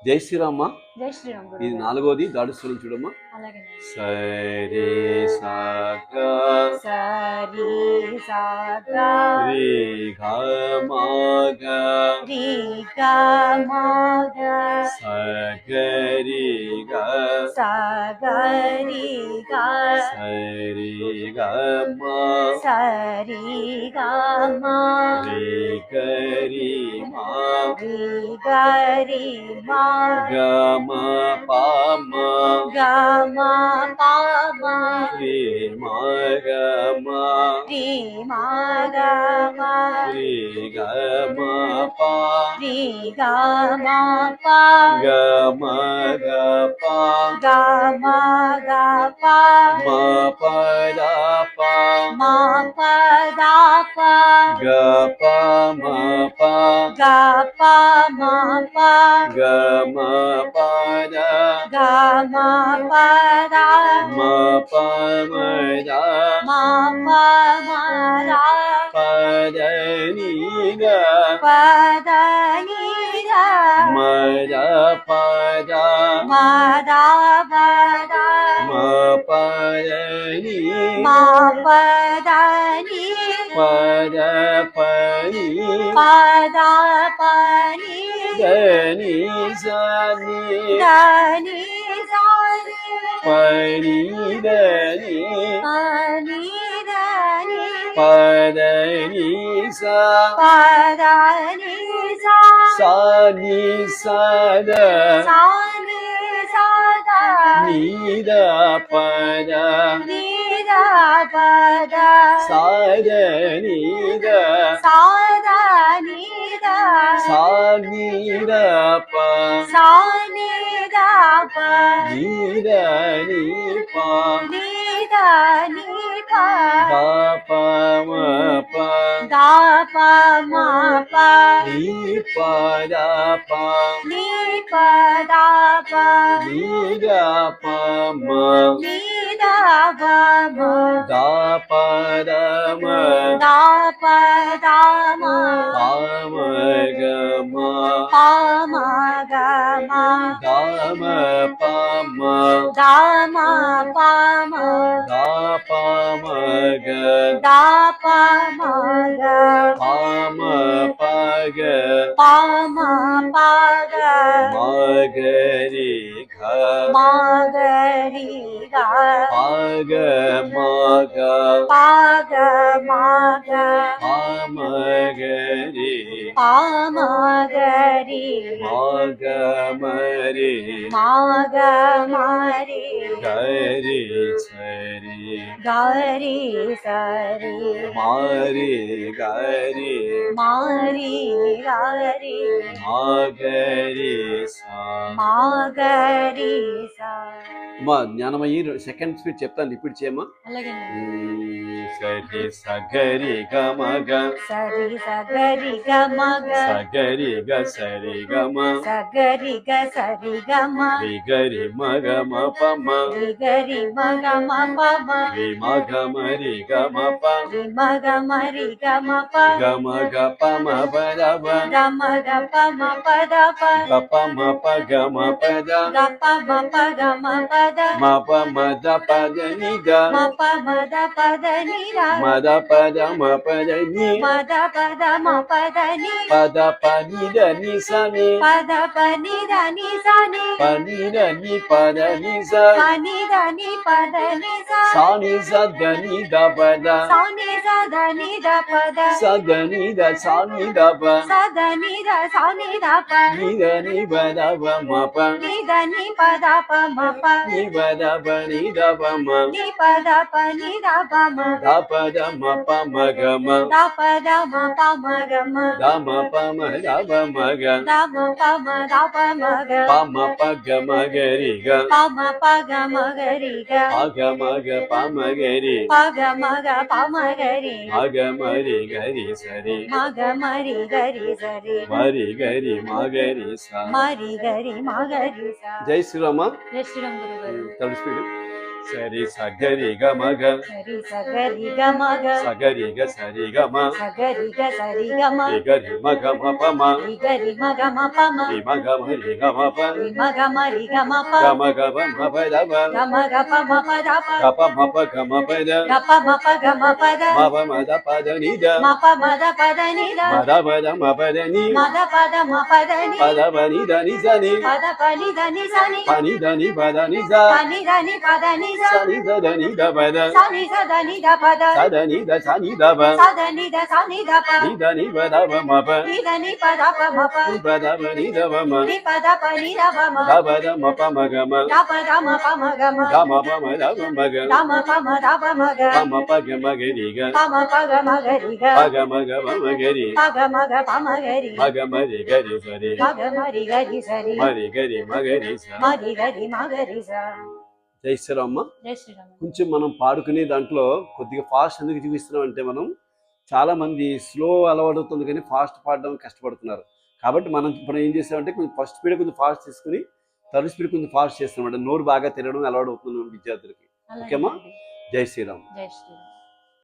జై శ్రీరామ్మా. జై శ్రీరామ్ ఇది గురుగారు. నాలుగోది దాడుస్తుంది చూడమ్మా. అలాగే. సరి సగ సరి సగ రి గ మగ రి గ మగ సగరి గ సగరి గ సరి గ మ సరి గ మ రి గరి మ రి గరి మ గ మ ప మ గ మ ప మ రి మ గ మ రి మ గ మ రి గ మ ప రి గ మ ప గ మ గ ప గ మ గ ప మ ప ద ప మ ప ద ప గ ప మ ప గ ప మ ప గ మ ప ద గ మ ప ద మ ప మ ద మ ప మ ద ప ద ని ద ప ద ని ద మ ద ప ద మ ద ప ద మ ప ద ని మ ప ద ని ప ద ప ని ప ద ప ని ద ని స ని ద ని స ని ప ని ద ని ప ని ద ని ప ద ని స ప ద ని స స ని స ద స ని స ద ని ద ప ద ని ద ప ద స ద ని ద స ద ని ద స ని ద ప స ని ద ప ని ద ని ప ని ద ని ప ద ప మ ప ద ప మ ప ని ప ద ప ని ప ద ప ని ద ప మ ని ద ప మ ద ప ద మ ద ప ద మ ప మ గ మ ప మ గ మ ద మ ప మ ద మ ప మ ద ప మ గ ద ప మ గ ప మ ప గ ప మ ప గ మ గ రి ఘ మ గ రి గ ప గ మ గ ప గ మ గ ప మ గ రి ప మ గ రి మ గ మ రి మ గ మ రి గ రి స రి గ రి స రి మ రి గ రి మ రి గ రి మ గ రి స మ గ రి స. అమ్మా జ్ఞానమయ్యి సెకండ్ స్పీడ్ చెప్తాను, రిపీట్ చేయమ్మా. అలాగే. సరి సగరి గ మగ సరి సగరి గ మగ సగరి గ సరి గ మ సగరి గ సరి గ మ రి గరి మగ మ ప మ రి గరి మగ మ ప మ రి మగ మ రి గ మ ప రి మగ మ రి గ మ ప గ మ గ ప మ ప ద ప గ మ గ ప మ ప ద ప గ ప మ ప గ మ ప ద గ ప మ ప గ మ ప ద మ ప మ ద ప ద ని ద మ ప మ ద ప ద ని ర మ ద ప ద మ ప ద ని మ ద ప ద మ ప ద ని ప ద ప ని ద ని స ని ప ద ప ని ద ని స ని ప ని ద ని ప ద ని స ప ని ద ని ప ద ని స స ని స ద ని ద ప ద స ని స ద ని ద ప ద స ద ని ద స ని ద ప స ద ని ద స ని ద ప ని ద ని ప ద ప మ ప ని ద ని ప ద ప మ ప ని ప ద ప ని ద ప మ ని ప ద ప ని ద ప మ ద ప ద మ ప మ గ మ ద ప ద మ ప మ గ మ ద మ ప మ ద ప మ గ ద మ ప మ ద ప మ గ ప మ ప గ మ గ రి గ ప మ ప గ మ గ రి గ ప గ మ గ ప మ గ రి ప గ మ గ ప మ గ రి మ గ మ రి గ రి స రి మ గ మ రి గ రి స రి మ రి గ రి మ గ రి స. మ రి గ రి మ గ రి స. జై శ్రీరామ. జై శ్రీరామ్ గురుగారు. Third speed. సరి సగరి గ మగ సరి సగరి గ మగ సగరి గ సరి గ మ సగరి గ సరి గ మ రిగరి మగ మ ప మ రిగరి మగ మ ప మ రి మగ మ రి గ మ ప రి మగ మ రి గ మ ప గ మ గ మ మ ప ద మ గ మ గ ప మ ప ద ప గ ప మ ప గ మ ప ద గ ప మ ప గ మ ప ద మ ప మ ద ప ద ని ద మ ప మ ద ప ద ని ద మ ద ప ద మ ప ద ని మ ద ప ద మ ప ద ని ప ద ప ని ద ని స ని ప ద ప ని ద ని స ని ప ని ద ని ప ద ని స ప ని ద ని ప ద ని స స ని ద ద ని ద ప ద స ని స ద ని ద ప ద స ద ని ద స ని ద ప స ద ని ద స ని ద ప ని ద ని ప ద ప మ ప ని ద ని ప ద ప మ ప ని ప ద ప ని ద ప మ ని ప ద ప ని ద ప మ ద ప ద మ ప మ గ మ ద ప ద మ ప మ గ మ గ మ ప మ ద ప మ గ ద మ ప మ ద ప మ గ ప మ ప గ మ గ రి గ ప మ ప గ మ గ రి గ ప గ మ గ ప మ గ రి ప గ మ గ ప మ గ రి మ గ మ రి గ రి స రి మ గ మ రి గ రి స రి మ రి గ రి మ గ రి స మ రి గ రి మ గ రి స జై శ్రీరామ్మ. జై శ్రీరామ్. కొంచెం మనం పాడుకునే దాంట్లో కొద్దిగా ఫాస్ట్ ఎందుకు చూపిస్తున్నాం అంటే మనం చాలా మంది స్లో అలవాటుతుంది కానీ ఫాస్ట్ పాడడం కష్టపడుతున్నారు. కాబట్టి మనం ఇప్పుడు ఏం చేస్తామంటే కొంచెం ఫస్ట్ స్పీడ్ కొంచెం ఫాస్ట్ తీసుకుని థర్డ్ స్పీడ్ కొంచెం ఫాస్ట్ చేస్తాం. నోరు బాగా తిరగడం అలవాటు అవుతుంది విద్యార్థులకి. ఓకేమా? జై శ్రీరామ్. జై శ్రీరామ్.